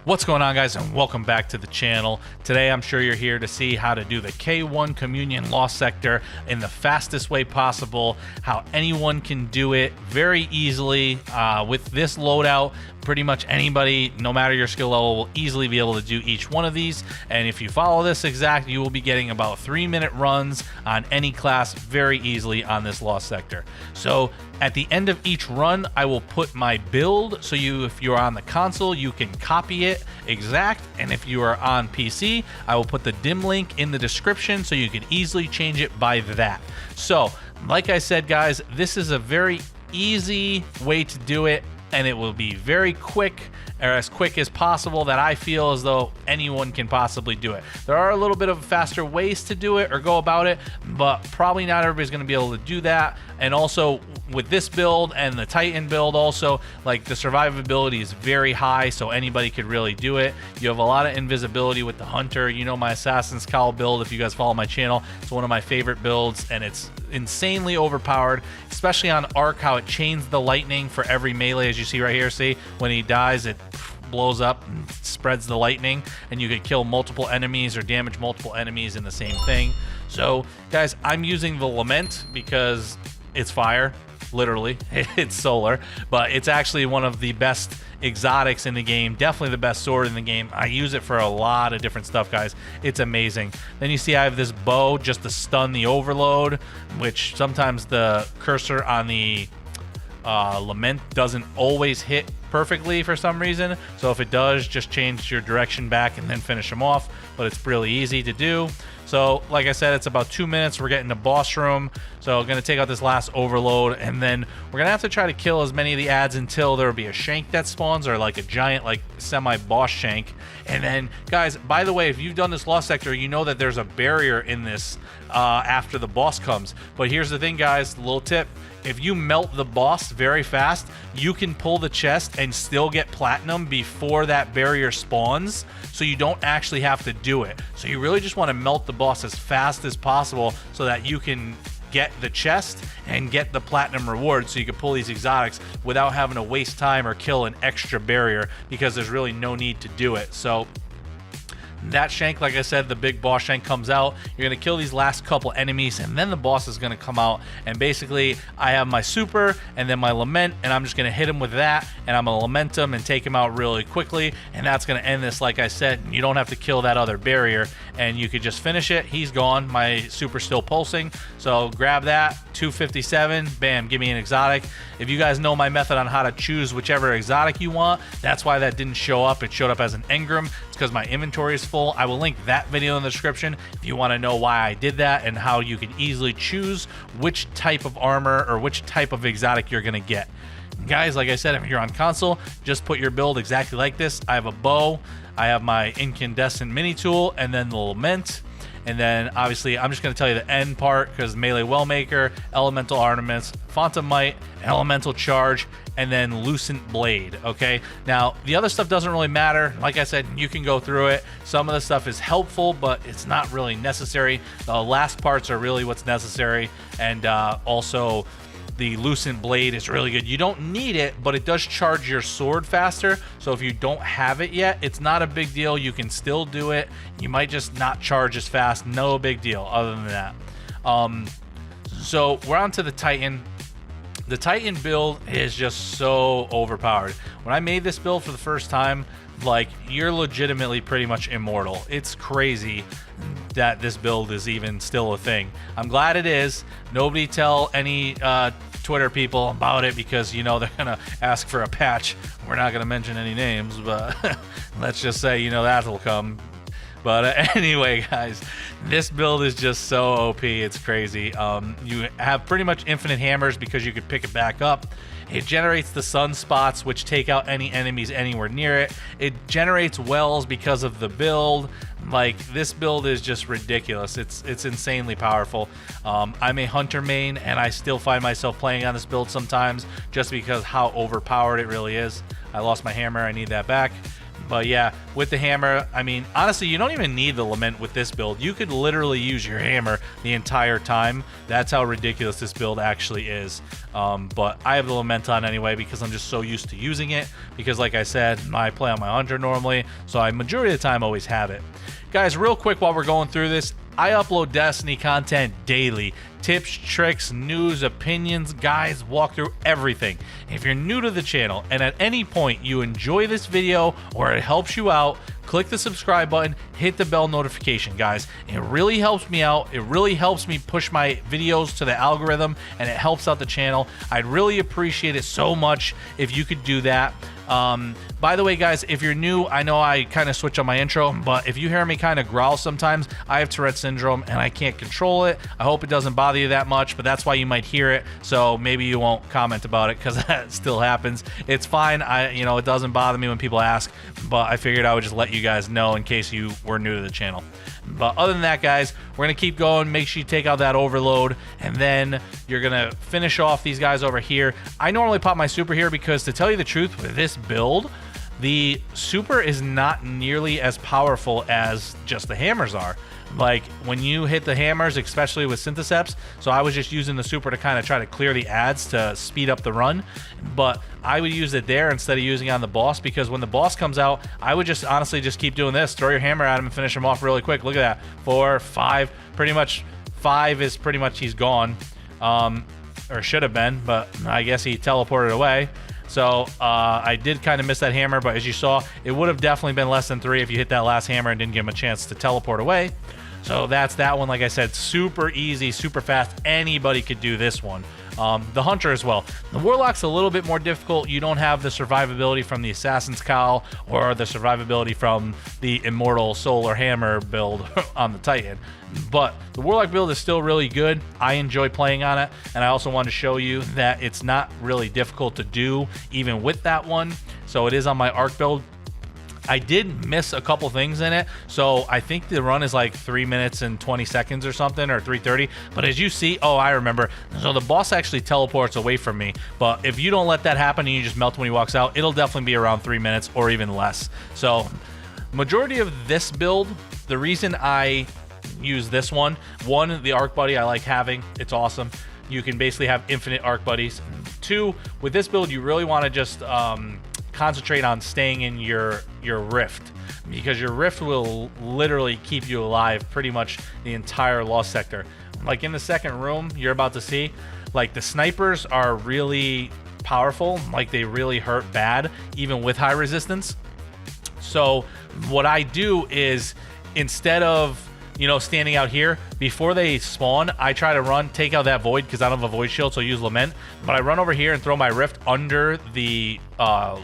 What's going on, guys, and welcome back to the channel. Today I'm sure you're here to see how to do the K1 Communion Lost Sector in the fastest way possible, how anyone can do it very easily with this loadout. Pretty much anybody, no matter your skill level, will easily be able to do each one of these. And if you follow this exact, you will be getting about 3-minute runs on any class very easily on this Lost Sector. So at the end of each run, I will put my build, so if you're on the console, you can copy it exact, and if you are on PC, I will put the dim link in the description so you can easily change it by that. So like I said, guys, this is a very easy way to do it, and it will be very quick, or as quick as possible, that I feel as though anyone can possibly do it. There are a little bit of faster ways to do it or go about it, but probably not everybody's going to be able to do that. And also with this build and the Titan build, also, like, the survivability is very high, so anybody could really do it. You have a lot of invisibility with the Hunter. You know my Assassin's Cowl build, if you guys follow my channel. It's one of my favorite builds, and it's insanely overpowered, especially on Arc, how it chains the lightning for every melee, as you see right here. See, when he dies, it blows up and spreads the lightning, and you could kill multiple enemies or damage multiple enemies in the same thing. So guys, I'm using the Lament because it's fire, literally. It's solar, but it's actually one of the best exotics in the game, definitely the best sword in the game. I use it for a lot of different stuff, guys. It's amazing. Then you see I have this bow just to stun the overload, which sometimes the cursor on the Lament doesn't always hit perfectly for some reason, so if it does, just change your direction back and then finish them off, but it's really easy to do. So like I said, it's about 2 minutes. We're getting to boss room, so I'm gonna take out this last overload, and then we're gonna have to try to kill as many of the ads until there will be a shank that spawns, or like a giant, like, semi-boss shank. And then, guys, by the way, if you've done this Lost Sector, you know that there's a barrier in this after the boss comes. But here's the thing, guys, little tip: if you melt the boss very fast, you can pull the chest and still get platinum before that barrier spawns, so you don't actually have to do it. So you really just want to melt the boss as fast as possible so that you can get the chest and get the platinum reward, so you can pull these exotics without having to waste time or kill an extra barrier, because there's really no need to do it. So that shank, like I said, the big boss shank comes out. You're going to kill these last couple enemies, and then the boss is going to come out. And basically, I have my super and then my Lament, and I'm just going to hit him with that, and I'm going to Lament him and take him out really quickly. And that's going to end this. Like I said, you don't have to kill that other barrier, and you could just finish it. He's gone. My super's still pulsing. So grab that. 257. Bam. Give me an exotic. If you guys know my method on how to choose whichever exotic you want, that's why that didn't show up. It showed up as an engram. It's because my inventory is full. I will link that video in the description if you want to know why I did that and how you can easily choose which type of armor or which type of exotic you're going to get. Guys, like I said, if you're on console, just put your build exactly like this. I have a bow, I have my incandescent mini tool, and then the Lament. And then obviously I'm just going to tell you the end part, because melee Wellmaker, elemental ornaments, Font of Might, elemental charge, and then lucent blade. Okay, now the other stuff doesn't really matter. Like I said, you can go through it. Some of the stuff is helpful, but it's not really necessary. The last parts are really what's necessary. And also the lucent blade is really good. You don't need it, but it does charge your sword faster. So if you don't have it yet, it's not a big deal. You can still do it. You might just not charge as fast. No big deal other than that. So we're on to the Titan. The Titan build is just so overpowered. When I made this build for the first time, like, you're legitimately pretty much immortal. It's crazy that this build is even still a thing. I'm glad it is. Nobody tell any Twitter people about it, because, you know, they're gonna ask for a patch. We're not gonna mention any names, but let's just say, you know, that'll come. But anyway, guys, this build is just so OP. It's crazy. You have pretty much infinite hammers because you could pick it back up. It generates the sunspots, which take out any enemies anywhere near it. It generates wells because of the build. Like, this build is just ridiculous. It's insanely powerful. I'm a Hunter main, and I still find myself playing on this build sometimes just because how overpowered it really is. I lost my hammer. I need that back. But yeah, with the hammer, I mean, honestly, you don't even need the lament with this build. You could literally use your hammer the entire time. That's how ridiculous this build actually is. But I have the lament on anyway because I'm just so used to using it. Because like I said, I play on my hunter normally, so I majority of the time always have it. Guys, real quick while we're going through this, I upload Destiny content daily. Tips, tricks, news, opinions, guides, walkthrough, everything. If you're new to the channel and at any point you enjoy this video or it helps you out, click the subscribe button, hit the bell notification, guys. It really helps me out. It really helps me push my videos to the algorithm, and it helps out the channel. I'd really appreciate it so much if you could do that. By the way, guys, if you're new, I know I kind of switch on my intro, but if you hear me kind of growl sometimes, I have Tourette Syndrome and I can't control it. I hope it doesn't bother you that much, but that's why you might hear it. So maybe you won't comment about it because that still happens. It's fine. It doesn't bother me when people ask, but I figured I would just let you guys know in case you were new to the channel. But other than that, guys, we're going to keep going. Make sure you take out that overload, and then you're going to finish off these guys over here. I normally pop my super here because, to tell you the truth, with this build, the super is not nearly as powerful as just the hammers are. Like, when you hit the hammers, especially with Syntheseps, so I was just using the super to kind of try to clear the ads to speed up the run, but I would use it there instead of using it on the boss, because when the boss comes out, I would just honestly just keep doing this, throw your hammer at him and finish him off really quick. Look at that, 4, 5, pretty much 5 is pretty much he's gone, or should have been, but I guess he teleported away. So I did kind of miss that hammer, but as you saw, it would have definitely been less than 3 if you hit that last hammer and didn't give him a chance to teleport away. So that's that one. Like I said, super easy, super fast. Anybody could do this one. The Hunter as well. The Warlock's a little bit more difficult. You don't have the survivability from the Assassin's Cowl or the survivability from the Immortal Solar Hammer build on the Titan. But the Warlock build is still really good. I enjoy playing on it, and I also wanted to show you that it's not really difficult to do even with that one. So it is on my Arc build. I did miss a couple things in it, so I think the run is like 3 minutes and 20 seconds or something, or 3:30. But as you see, oh, I remember. So the boss actually teleports away from me, but if you don't let that happen and you just melt when he walks out, it'll definitely be around 3 minutes or even less. So majority of this build, the reason I use this one, the arc buddy I like having. It's awesome. You can basically have infinite arc buddies. 2, with this build, you really want to just concentrate on staying in your rift, because your rift will literally keep you alive pretty much the entire lost sector. Like in the second room you're about to see, like the snipers are really powerful, like they really hurt bad even with high resistance. So what I do is, instead of standing out here, before they spawn, I try to run, take out that void because I don't have a void shield, so I use lament. But I run over here and throw my rift under the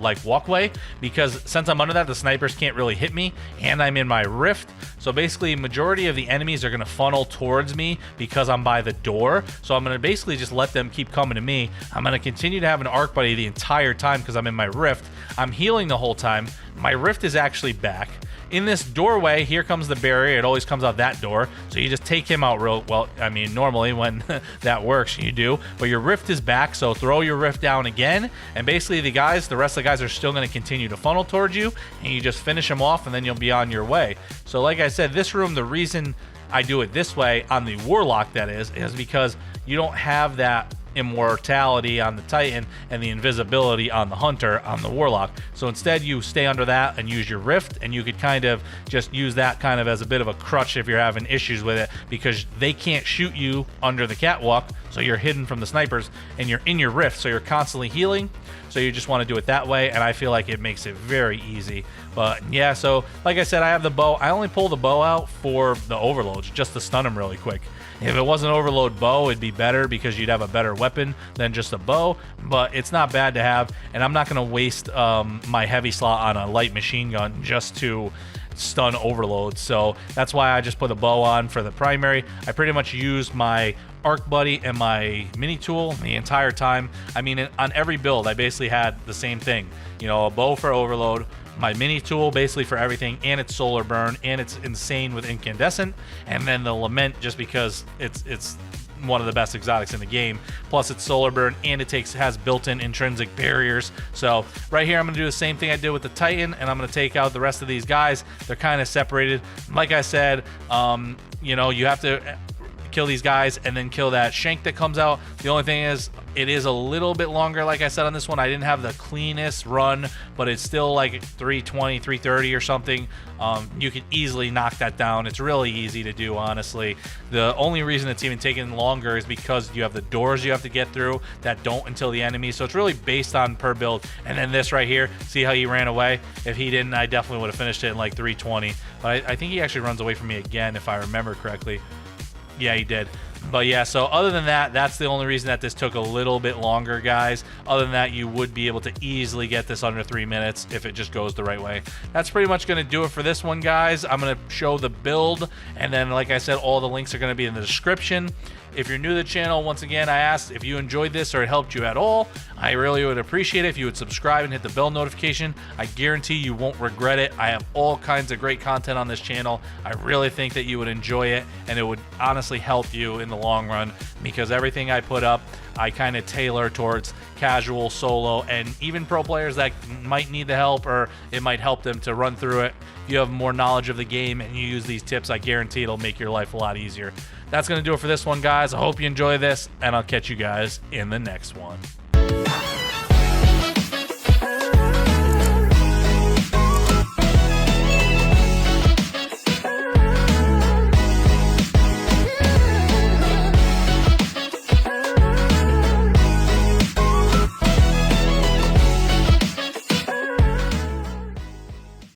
like walkway, because since I'm under that, the snipers can't really hit me, and I'm in my rift. So basically, majority of the enemies are gonna funnel towards me because I'm by the door. So I'm gonna basically just let them keep coming to me. I'm gonna continue to have an arc buddy the entire time because I'm in my rift. I'm healing the whole time. My rift is actually back. In this doorway, here comes the barrier. It always comes out that door. So you just take him out real well. I mean, normally when that works, you do. But your rift is back, so throw your rift down again. And basically the rest of the guys are still going to continue to funnel towards you. And you just finish them off, and then you'll be on your way. So like I said, this room, the reason I do it this way on the Warlock, that is because you don't have that immortality on the Titan and the invisibility on the Hunter on the Warlock. So instead you stay under that and use your rift, and you could kind of just use that kind of as a bit of a crutch if you're having issues with it, because they can't shoot you under the catwalk, so you're hidden from the snipers, and you're in your rift, so you're constantly healing. So you just want to do it that way, and I feel like it makes it very easy. But yeah, so like I said, I have the bow. I only pull the bow out for the overloads, just to stun them really quick. If it was an overload bow, it'd be better because you'd have a better weapon than just a bow, but it's not bad to have, and I'm not going to waste my heavy slot on a light machine gun just to stun overloads. So that's why I just put a bow on for the primary. I pretty much used my arc buddy and my mini tool the entire time. I mean, on every build, I basically had the same thing. A bow for overload, my mini tool basically for everything, and it's solar burn, and it's insane with incandescent, and then the lament just because it's one of the best exotics in the game. Plus it's solar burn, and it has built-in intrinsic barriers. So right here I'm gonna do the same thing I did with the Titan, and I'm gonna take out the rest of these guys. They're kind of separated. Like I said, you know, you have to kill these guys and then kill that shank that comes out. The only thing is, it is a little bit longer. Like I said on this one, I didn't have the cleanest run, but it's still like 320, 330 or something. You can easily knock that down. It's really easy to do, honestly. The only reason it's even taking longer is because you have the doors you have to get through that don't until the enemy. So it's really based on per build. And then this right here, see how he ran away? If he didn't, I definitely would have finished it in like 320. But I think he actually runs away from me again, if I remember correctly. Yeah, he did. But yeah, so other than that, that's the only reason that this took a little bit longer, guys. Other than that, you would be able to easily get this under 3 minutes if it just goes the right way. That's pretty much going to do it for this one, guys. I'm going to show the build, and then, like I said, all the links are going to be in the description. If you're new to the channel, once again, I asked if you enjoyed this or it helped you at all. I really would appreciate it if you would subscribe and hit the bell notification. I guarantee you won't regret it. I have all kinds of great content on this channel. I really think that you would enjoy it, and it would honestly help you in the long run, because everything I put up, I kind of tailor towards casual, solo, and even pro players that might need the help, or it might help them to run through it. If you have more knowledge of the game and you use these tips, I guarantee it'll make your life a lot easier. That's going to do it for this one, guys. I hope you enjoy this, and I'll catch you guys in the next one.